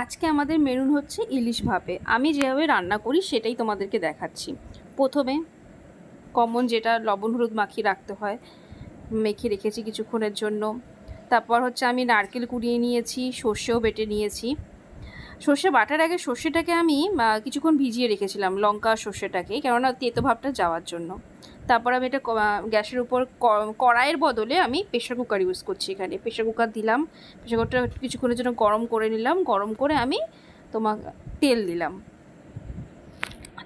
আজকে আমাদের মেনু হচ্ছে ইলিশ ভাপে। আমি যেভাবে রান্না করি সেটাই তোমাদেরকে দেখাচ্ছি। প্রথমে কমন যেটা লবণ হলুদ মাখিয়ে রাখতে হয়, মেখে রেখেছি কিছুক্ষণের জন্য। তারপর হচ্ছে আমি নারকেল কুড়িয়ে নিয়েছি, সর্ষেও বেটে নিয়েছি। সর্ষে বাটার আগে সর্ষেটাকে আমি কিছুক্ষণ ভিজিয়ে রেখেছিলাম, লঙ্কা সর্ষেটাকে, কেননা তেতো ভাবটা যাওয়ার জন্য। তারপর আমি এটা গ্যাসের উপর কড়াইয়ের বদলে আমি প্রেশার কুকার ইউজ করছি। এখানে প্রেশার কুকার দিলাম, প্রেশার কুকারটা কিছুক্ষণের জন্য গরম করে নিলাম। গরম করে আমি তেল দিলাম।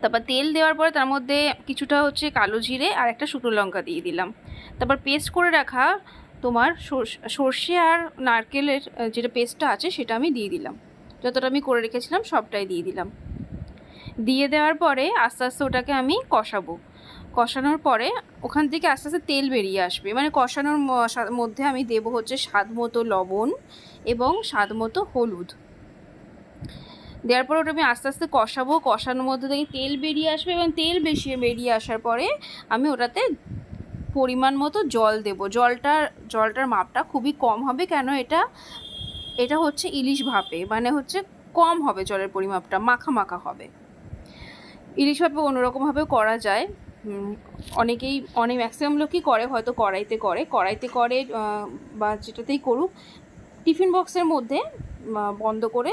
তারপর তেল দেওয়ার পরে তার মধ্যে কিছুটা হচ্ছে কালো জিরে আর একটা শুকনো লঙ্কা দিয়ে দিলাম। তারপর পেস্ট করে রাখা সর্ষে আর নারকেলের যেটা পেস্টটা আছে সেটা আমি দিয়ে দিলাম। যতটা আমি করে রেখেছিলাম সবটাই দিয়ে দিলাম। দিয়ে দেওয়ার পরে আস্তে আস্তে ওটাকে আমি কষাবো। কষানোর পরে ওখান থেকে আস্তে আস্তে তেল বেরিয়ে আসবে। মানে কষানোর মধ্যে আমি দেবো হচ্ছে স্বাদ মতো লবণ এবং স্বাদ মতো হলুদ। দেওয়ার পর ওটা আমি আস্তে আস্তে কষাবো। কষানোর মধ্যে থেকে তেল বেরিয়ে আসবে এবং তেল বেরিয়ে আসার পরে আমি ওটাতে পরিমাণ মতো জল দেবো। জলটার মাপটা খুবই কম হবে, কেন এটা হচ্ছে ইলিশ ভাপে, মানে হচ্ছে কম হবে জলের পরিমাপটা, মাখা মাখা হবে। ইলিশ ভাপে অন্যরকমভাবেও করা যায়। অনেক ম্যাক্সিমাম লোকই করে, হয়তো কড়াইতে করে বা যেটাতেই করুক, টিফিন বক্সের মধ্যে বন্ধ করে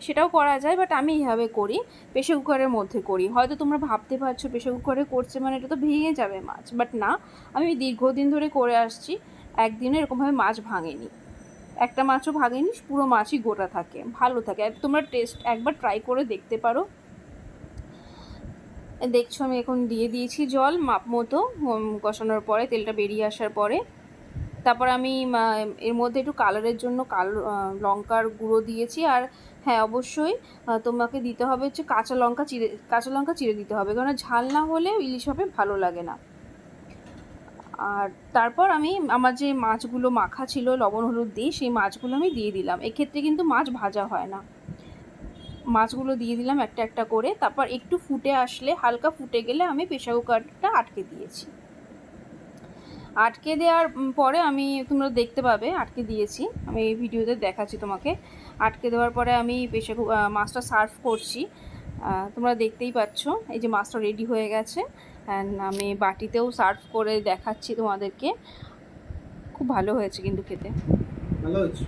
সেটাও করা যায়। বাট আমি এইভাবে করি, প্রেশার কুকারের মধ্যে করি। হয়তো তোমরা ভাবতে পারছো প্রেশার কুকারে করছে মানে এটা তো ভেঙে যাবে মাছ, বাট না, আমি দীর্ঘদিন ধরে করে আসছি, একদিনে এরকমভাবে মাছ ভাঙেনি, একটা মাছও ভাঙেনি, পুরো মাছই গোটা থাকে, ভালো থাকে। তোমরা একবার ট্রাই করে দেখতে পারো। দেখছো আমি এখন দিয়ে দিয়েছি জল মাপ মতো কষানোর পরে, তেলটা বেরিয়ে আসার পরে। তারপর আমি এর মধ্যে একটু কালারের জন্য কালো লঙ্কার গুঁড়ো দিয়েছি। আর হ্যাঁ, অবশ্যই তোমাকে দিতে হবে হচ্ছে কাঁচা লঙ্কা চিড়ে দিতে হবে, কারণ ঝাল না হলে ইলিশ ভাপে ভালো লাগে না। আর তারপর আমার যে মাছগুলো মাখা ছিল লবণ হলুদ দিয়ে, সেই মাছগুলো আমি দিয়ে দিলাম। এক্ষেত্রে কিন্তু মাছ ভাজা হয় না, মাছগুলো দিয়ে দিলাম একটা একটা করে। তারপর একটু ফুটে আসলে, হালকা ফুটে গেলে আমি প্রেশার কুকারটা আটকে দিয়েছি। আটকে দেওয়ার পরে তোমরা দেখতে পাবে আটকে দিয়েছি, আমি এই ভিডিওতে দেখাচ্ছি তোমাকে। আটকে দেওয়ার পরে আমি মাছটা সার্ভ করছি। তোমরা দেখতেই পাচ্ছ এই যে মাছটা রেডি হয়ে গেছে। অ্যান্ড আমি বাটিতেও সার্ভ করে দেখাচ্ছি তোমাদেরকে। খুব ভালো হয়েছে কিন্তু খেতে। ভালো হয়েছে।